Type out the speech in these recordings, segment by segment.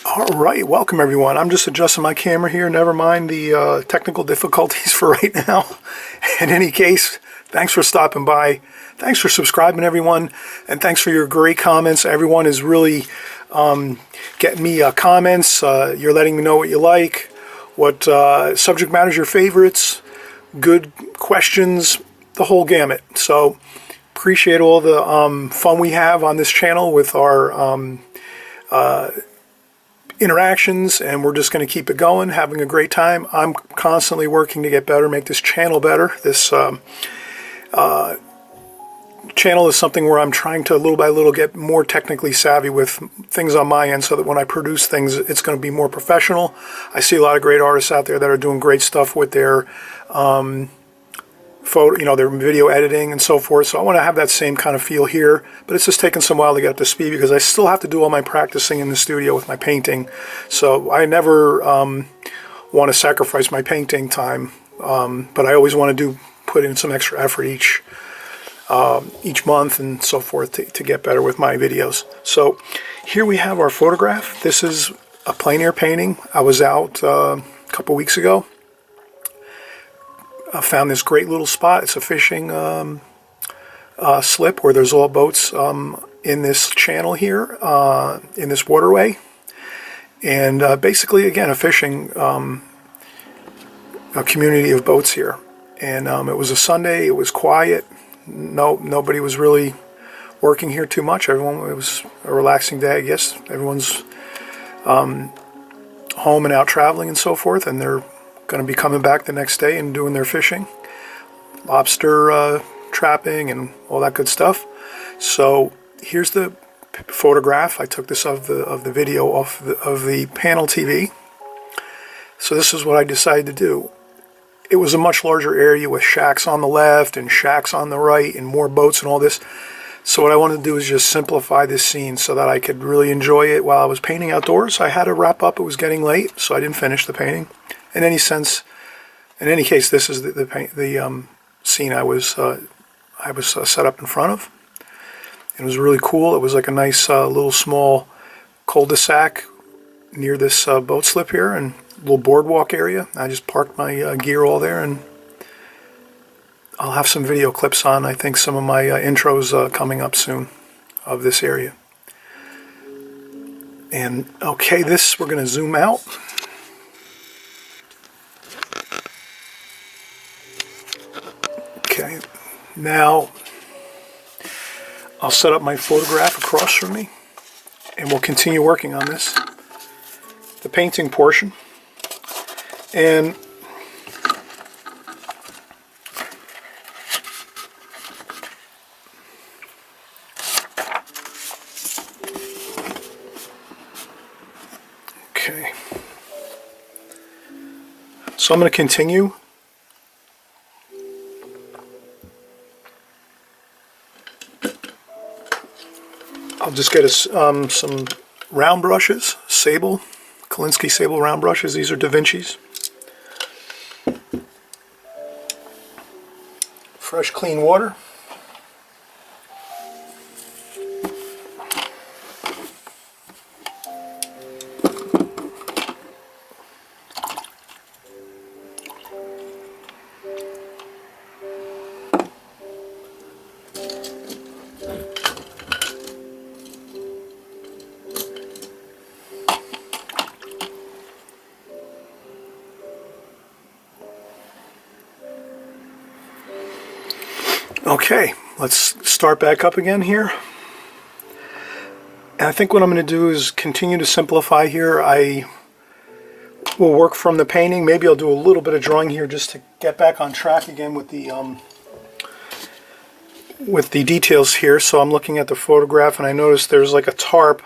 Alright, welcome everyone. I'm just adjusting my camera here, never mind the technical difficulties for right now. In any case, thanks for stopping by. Thanks for subscribing everyone, and thanks for your great comments. Everyone is really getting me comments. You're letting me know what you like, what subject matters your favorites, good questions, the whole gamut. So appreciate all the fun we have on this channel with our interactions, and we're just going to keep it going, having a great time. I'm constantly working to get better, make this channel better. This channel is something where I'm trying to little by little get more technically savvy with things on my end, so that when I produce things, it's going to be more professional. I see a lot of great artists out there that are doing great stuff with their their video editing and so forth. So I want to have that same kind of feel here, but it's just taken some while to get up to speed because I still have to do all my practicing in the studio with my painting. So I never want to sacrifice my painting time, but I always want to put in some extra effort each month and so forth to get better with my videos. So here we have our photograph. This is a plein air painting. I was out a couple weeks ago. I found this great little spot. It's a fishing slip where there's all boats in this channel here, in this waterway. And basically, again, a fishing a community of boats here. And it was a Sunday. It was quiet. Nobody was really working here too much. It was a relaxing day, I guess. Everyone's home and out traveling and so forth, and they're going to be coming back the next day and doing their fishing, lobster trapping and all that good stuff. So here's the photograph. I took this of the video of the panel TV. So this is what I decided to do. It was a much larger area with shacks on the left and shacks on the right and more boats and all this. So what I wanted to do is just simplify this scene so that I could really enjoy it while I was painting outdoors. I had to wrap up. It was getting late, so I didn't finish the painting. In any case, this is the scene I was set up in front of. It was really cool. It was like a nice little small cul-de-sac near this boat slip here, and a little boardwalk area. I just parked my gear all there, and I'll have some video clips on, I think, some of my intros coming up soon of this area. And okay, we're going to zoom out. Okay, now I'll set up my photograph across from me, and we'll continue working on this, the painting portion. And okay, so I'm going to continue. I'll just get some round brushes, Kolinsky Sable round brushes. These are Da Vinci's. Fresh, clean water. Okay, let's start back up again here. And I think what I'm going to do is continue to simplify here. I will work from the painting. Maybe I'll do a little bit of drawing here just to get back on track again with the details here. So I'm looking at the photograph, and I notice there's like a tarp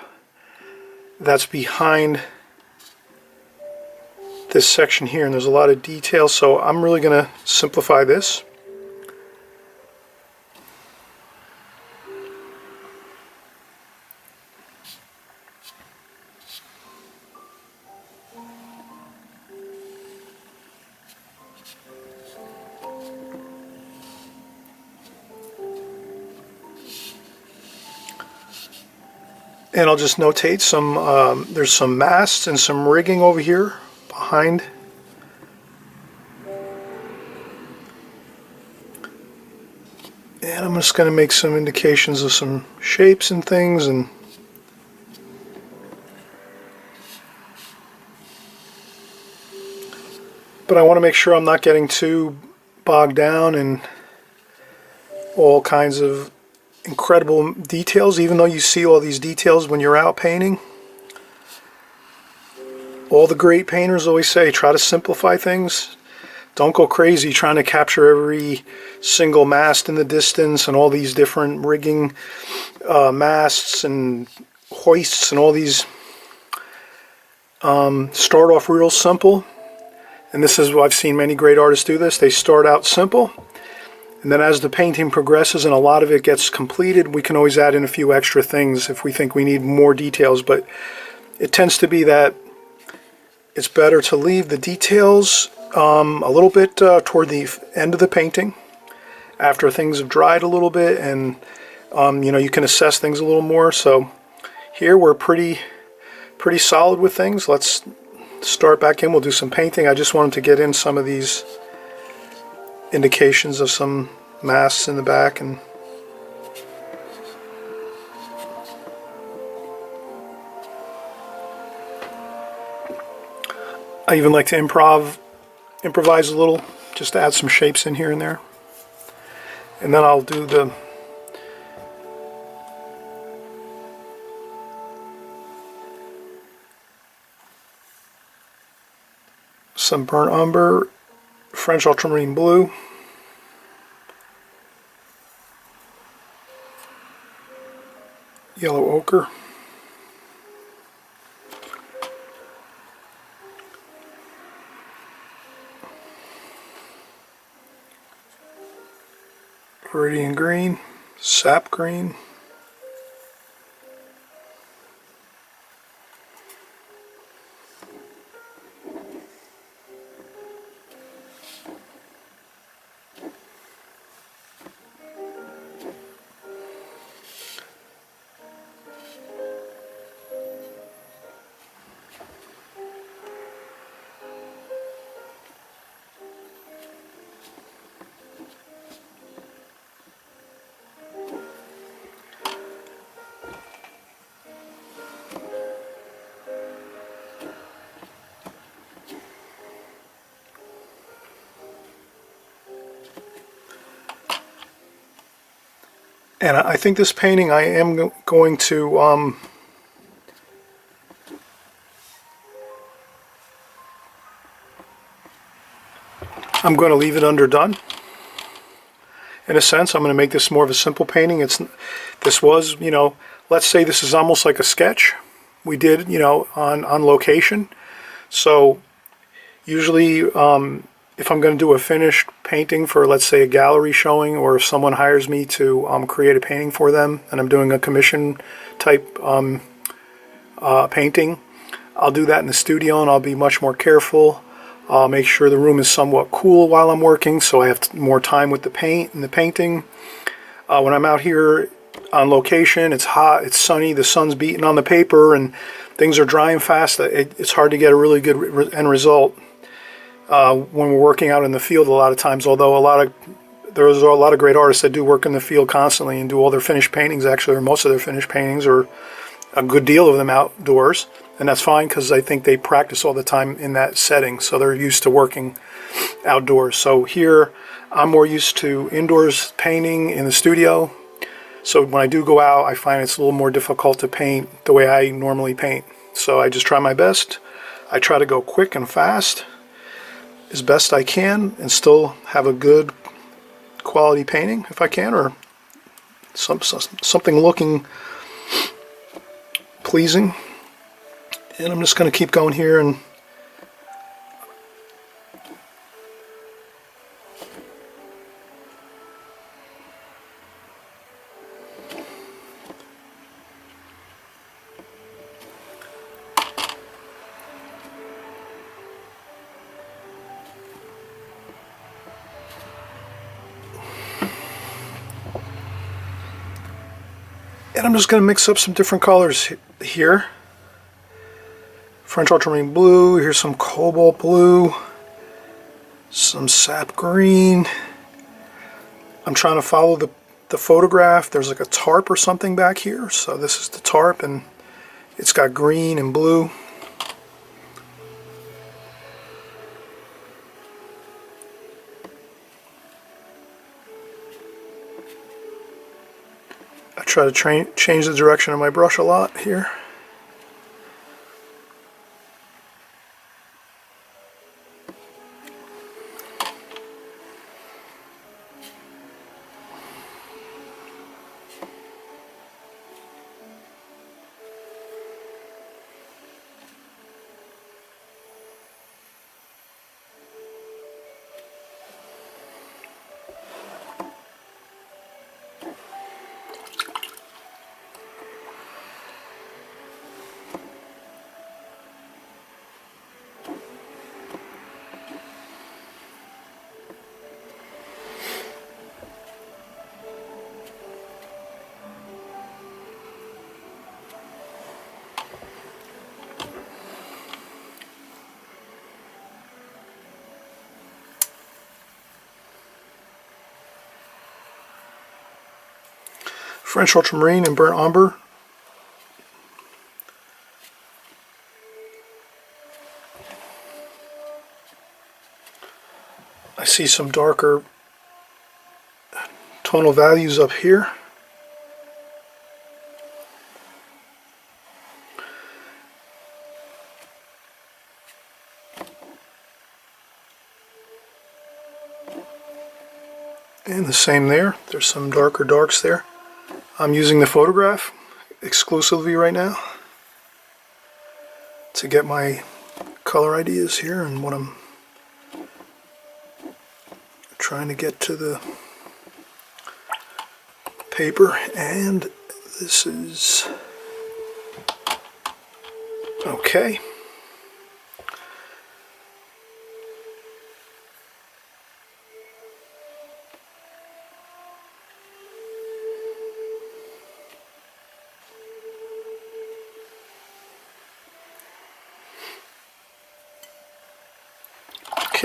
that's behind this section here, and there's a lot of detail. So I'm really going to simplify this. And I'll just notate some, there's some masts and some rigging over here behind. And I'm just going to make some indications of some shapes and things. But I want to make sure I'm not getting too bogged down in all kinds of incredible details, even though you see all these details when you're out painting. All the great painters always say, try to simplify things. Don't go crazy trying to capture every single mast in the distance and all these different rigging masts and hoists and all these. Start off real simple. And this is what I've seen many great artists do this. They start out simple, and then as the painting progresses and a lot of it gets completed, we can always add in a few extra things if we think we need more details. But it tends to be that it's better to leave the details a little bit toward the end of the painting, after things have dried a little bit, and you know, you can assess things a little more. So here we're pretty solid with things. Let's start back in. We'll do some painting. I just wanted to get in some of these indications of some masts in the back. And I even like to improvise a little, just to add some shapes in here and there. And then I'll do some burnt umber, French ultramarine blue, yellow ochre, viridian green, sap green, and I think this painting I am going to I'm going to leave it underdone. In a sense, I'm going to make this more of a simple painting. This was, you know, let's say this is almost like a sketch we did, you know, on location. So usually if I'm going to do a finished painting for, let's say, a gallery showing, or if someone hires me to create a painting for them and I'm doing a commission type painting, I'll do that in the studio, and I'll be much more careful. I'll make sure the room is somewhat cool while I'm working, so I have more time with the paint and the painting. When I'm out here on location, it's hot, it's sunny, the sun's beating on the paper, and things are drying fast. It's hard to get a really good end result when we're working out in the field a lot of times, although there's a lot of great artists that do work in the field constantly and do all their finished paintings, actually, or most of their finished paintings, or a good deal of them outdoors. And that's fine, because I think they practice all the time in that setting, so they're used to working outdoors. So here, I'm more used to indoors painting in the studio. So when I do go out, I find it's a little more difficult to paint the way I normally paint. So I just try my best. I try to go quick and fast as best I can and still have a good quality painting if I can, or something looking pleasing. And I'm just going to keep going here, and And I'm just going to mix up some different colors here. French ultramarine blue, here's some cobalt blue, some sap green. I'm trying to follow the photograph. There's like a tarp or something back here. So this is the tarp, and it's got green and blue. I try to change the direction of my brush a lot here. French ultramarine and burnt umber. I see some darker tonal values up here. And the same there. There's some darker darks there. I'm using the photograph exclusively right now to get my color ideas here and what I'm trying to get to the paper. And this is okay.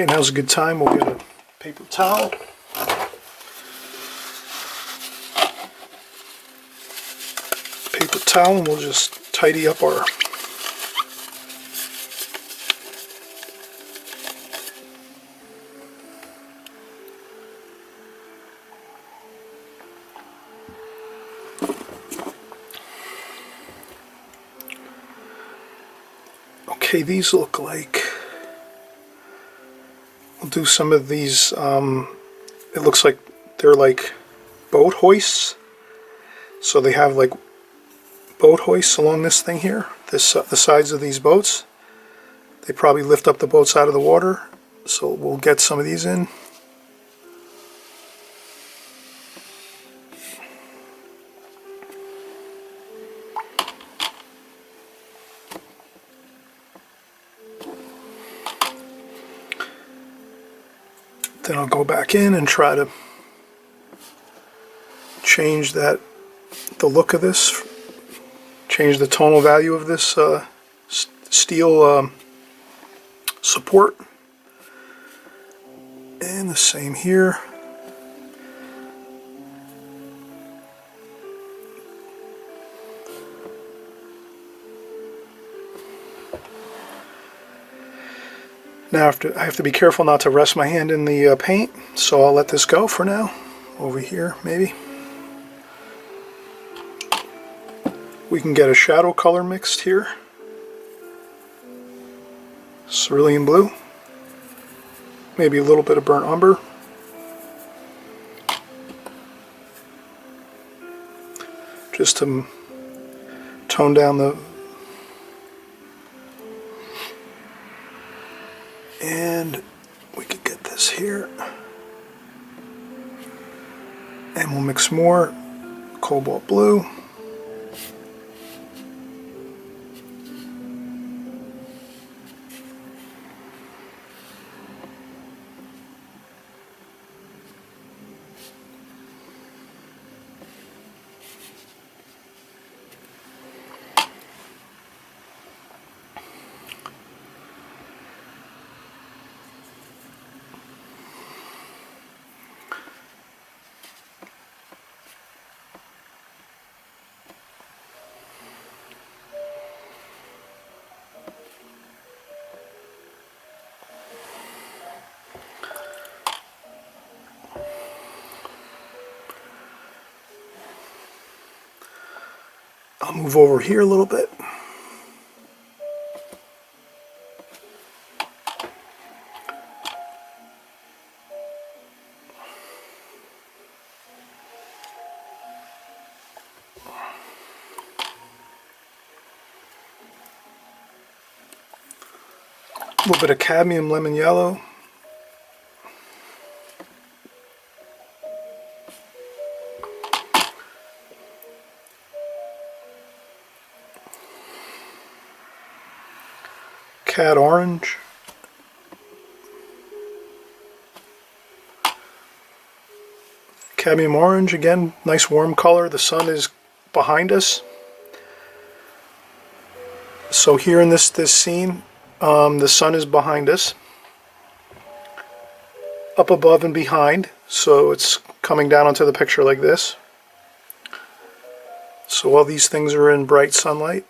Okay, now's a good time. We'll get a paper towel. Paper towel, and we'll just tidy up our okay, these look like we'll do some of these. It looks like they're like boat hoists. So they have like boat hoists along this thing here, the sides of these boats. They probably lift up the boats out of the water. So we'll get some of these in. Then I'll go back in and try to change the look of this, change the tonal value of this steel support. And the same here. Now I have to be careful not to rest my hand in the paint, so I'll let this go for now. Over here, maybe. We can get a shadow color mixed here. Cerulean blue. Maybe a little bit of burnt umber. Just to tone down the... And we could get this here. And we'll mix more cobalt blue. I'll move over here a little bit. A little bit of cadmium lemon yellow. Cad orange. Cadmium orange, again, nice warm color. The sun is behind us. So here in this scene, the sun is behind us, up above and behind, so it's coming down onto the picture like this. So all these things are in bright sunlight.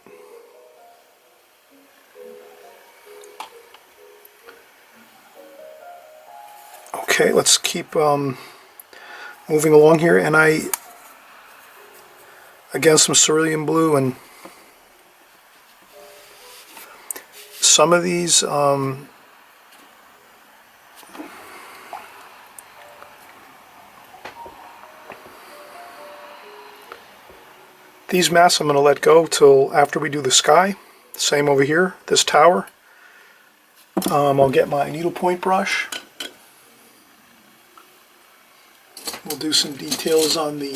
Okay, let's keep moving along here, and again, some cerulean blue, and some of these masks I'm going to let go till after we do the sky. Same over here, this tower. I'll get my needlepoint brush. We'll do some details on the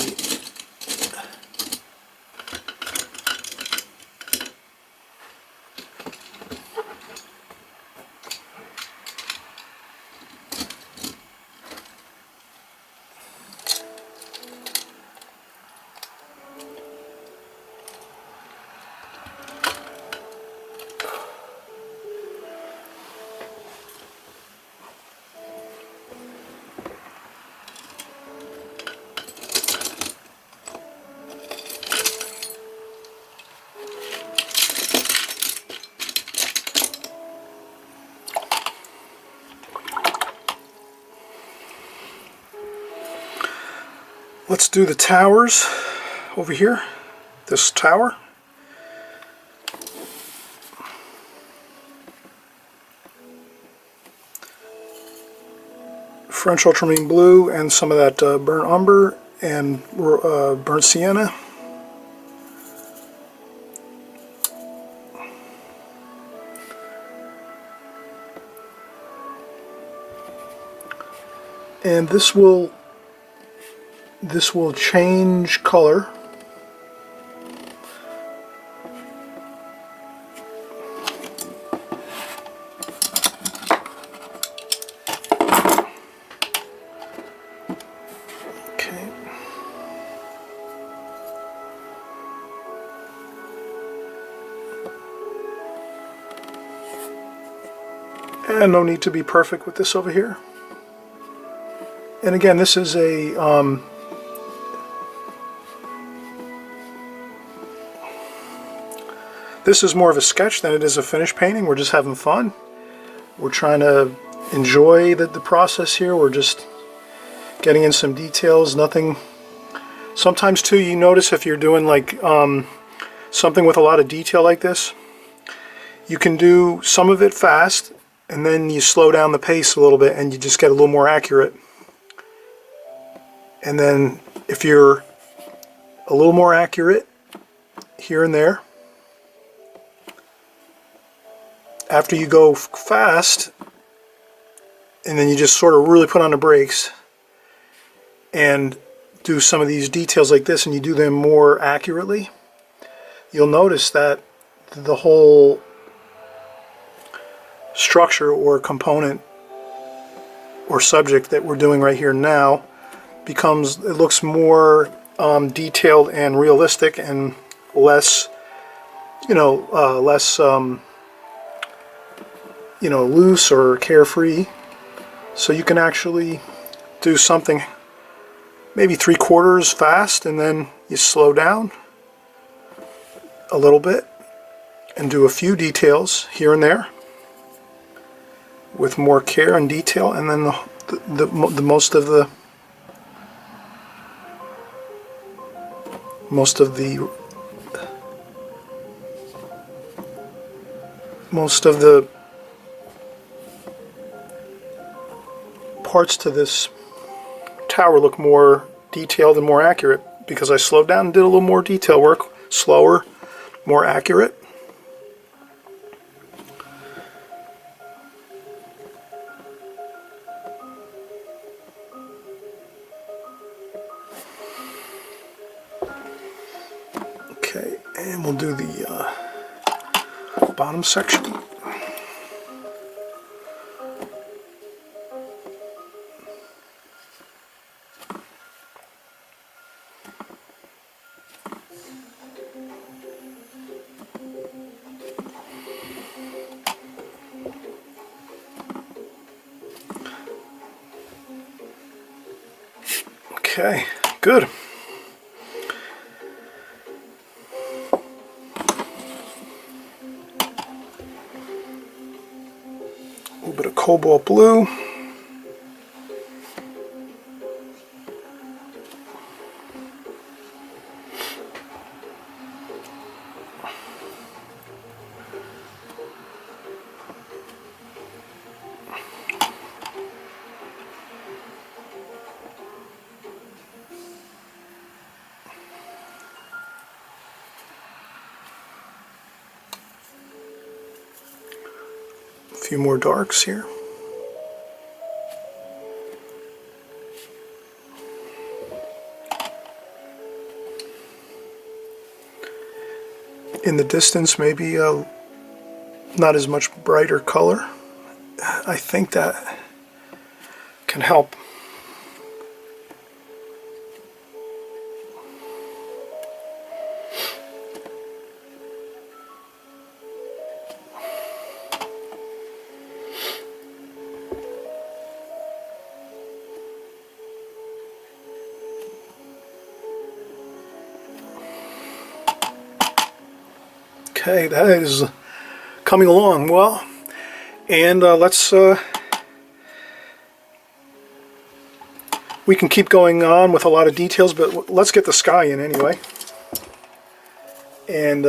let's do the towers over here, this tower. French ultramarine blue and some of that burnt umber and burnt sienna. And this will change color. Okay. And no need to be perfect with this over here. And again, this is a this is more of a sketch than it is a finished painting. We're just having fun. We're trying to enjoy the process here. We're just getting in some details. Nothing. Sometimes too, you notice if you're doing like something with a lot of detail like this, you can do some of it fast, and then you slow down the pace a little bit, and you just get a little more accurate. And then if you're a little more accurate here and there, after you go fast, and then you just sort of really put on the brakes and do some of these details like this, and you do them more accurately, you'll notice that the whole structure or component or subject that we're doing right here now becomes, it looks more detailed and realistic and less, loose or carefree. So you can actually do something maybe 3/4 fast, and then you slow down a little bit and do a few details here and there with more care and detail, and then the most of the most of the parts to this tower look more detailed and more accurate because I slowed down and did a little more detail work, slower, more accurate. Okay, and we'll do the bottom section. Okay, good. A little bit of cobalt blue. A few more darks here. In the distance, maybe not as much brighter color. I think that can help. Okay, that is coming along well, and we can keep going on with a lot of details, but let's get the sky in anyway. And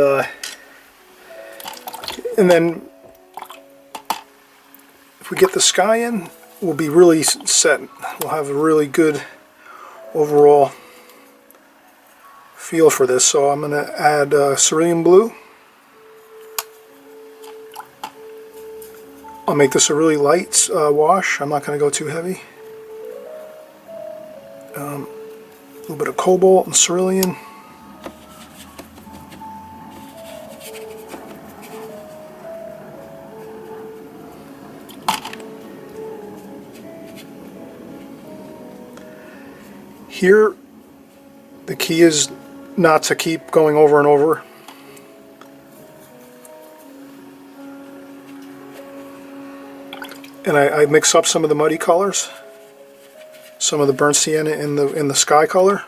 then if we get the sky in, we'll be really set. We'll have a really good overall feel for this. So I'm going to add cerulean blue. I'll make this a really light wash. I'm not going to go too heavy. A little bit of cobalt and cerulean. Here, the key is not to keep going over and over. And I mix up some of the muddy colors, some of the burnt sienna in the sky color,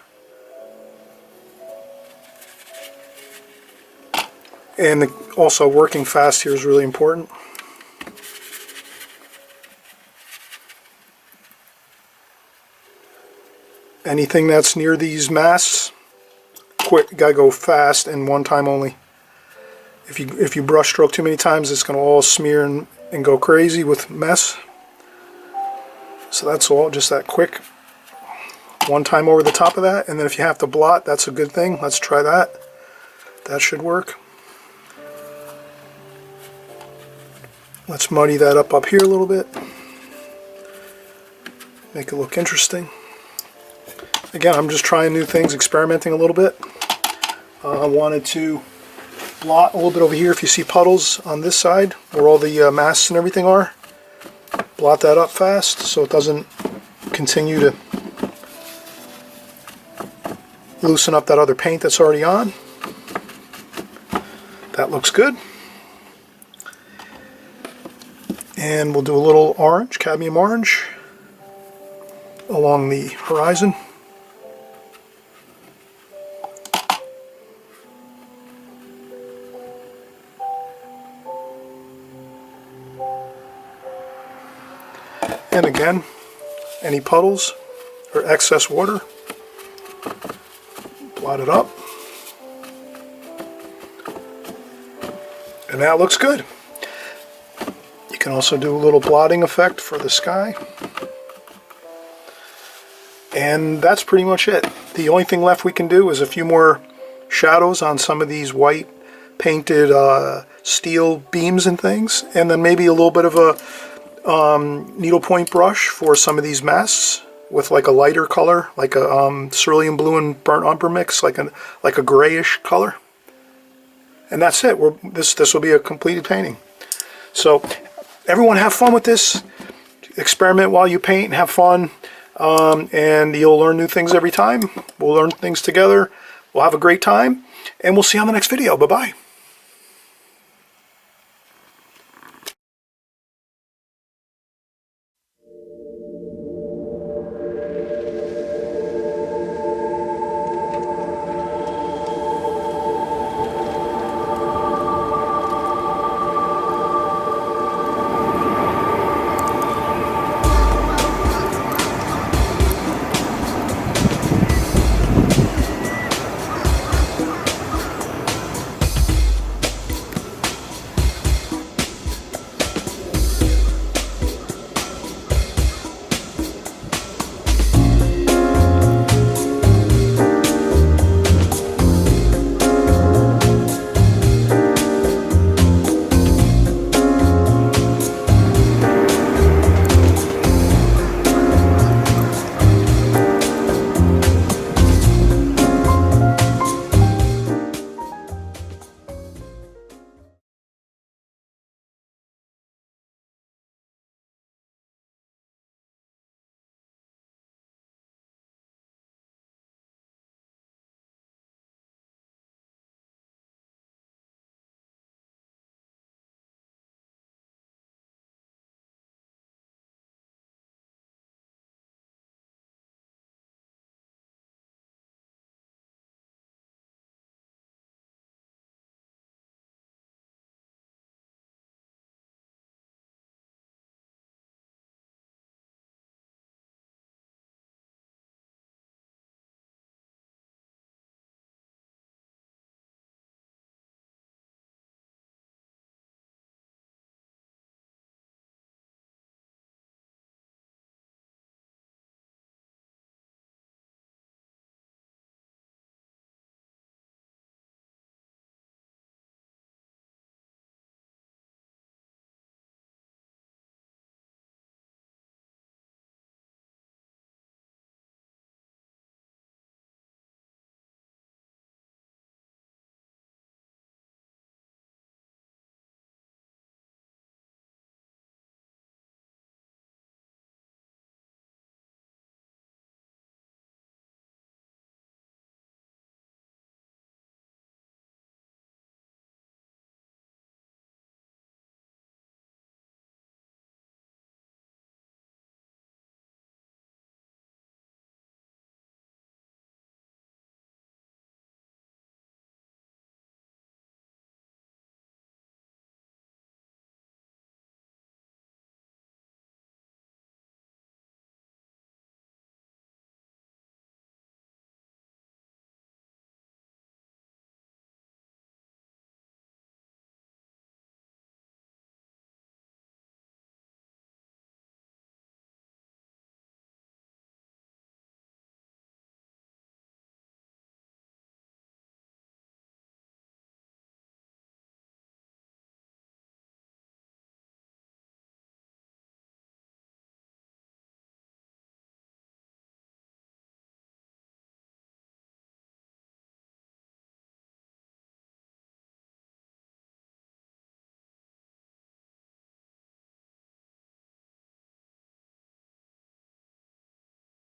and also working fast here is really important. Anything that's near these masts, quick, gotta go fast and one time only. If you brush stroke too many times, it's gonna all smear and go crazy with mess. So that's all, just that quick one time over the top of that. And then if you have to blot, that's a good thing. Let's try that. That should work. Let's muddy that up here a little bit, make it look interesting. Again, I'm just trying new things, experimenting a little bit. I wanted to blot a little bit over here. If you see puddles on this side where all the masts and everything are, blot that up fast so it doesn't continue to loosen up that other paint that's already on. That looks good. And we'll do a little orange, cadmium orange, along the horizon. And again, any puddles or excess water, blot it up. And that looks good. can also do a little blotting effect for the sky. And that's pretty much it. The only thing left we can do is a few more shadows on some of these white painted steel beams and things, and then maybe a little bit of a needlepoint brush for some of these masts with like a lighter color, like a cerulean blue and burnt umber mix, like a grayish color. And that's it. This will be a completed painting. So everyone have fun with this. Experiment while you paint and have fun. And you'll learn new things every time. We'll learn things together. We'll have a great time. And we'll see you on the next video. Bye-bye.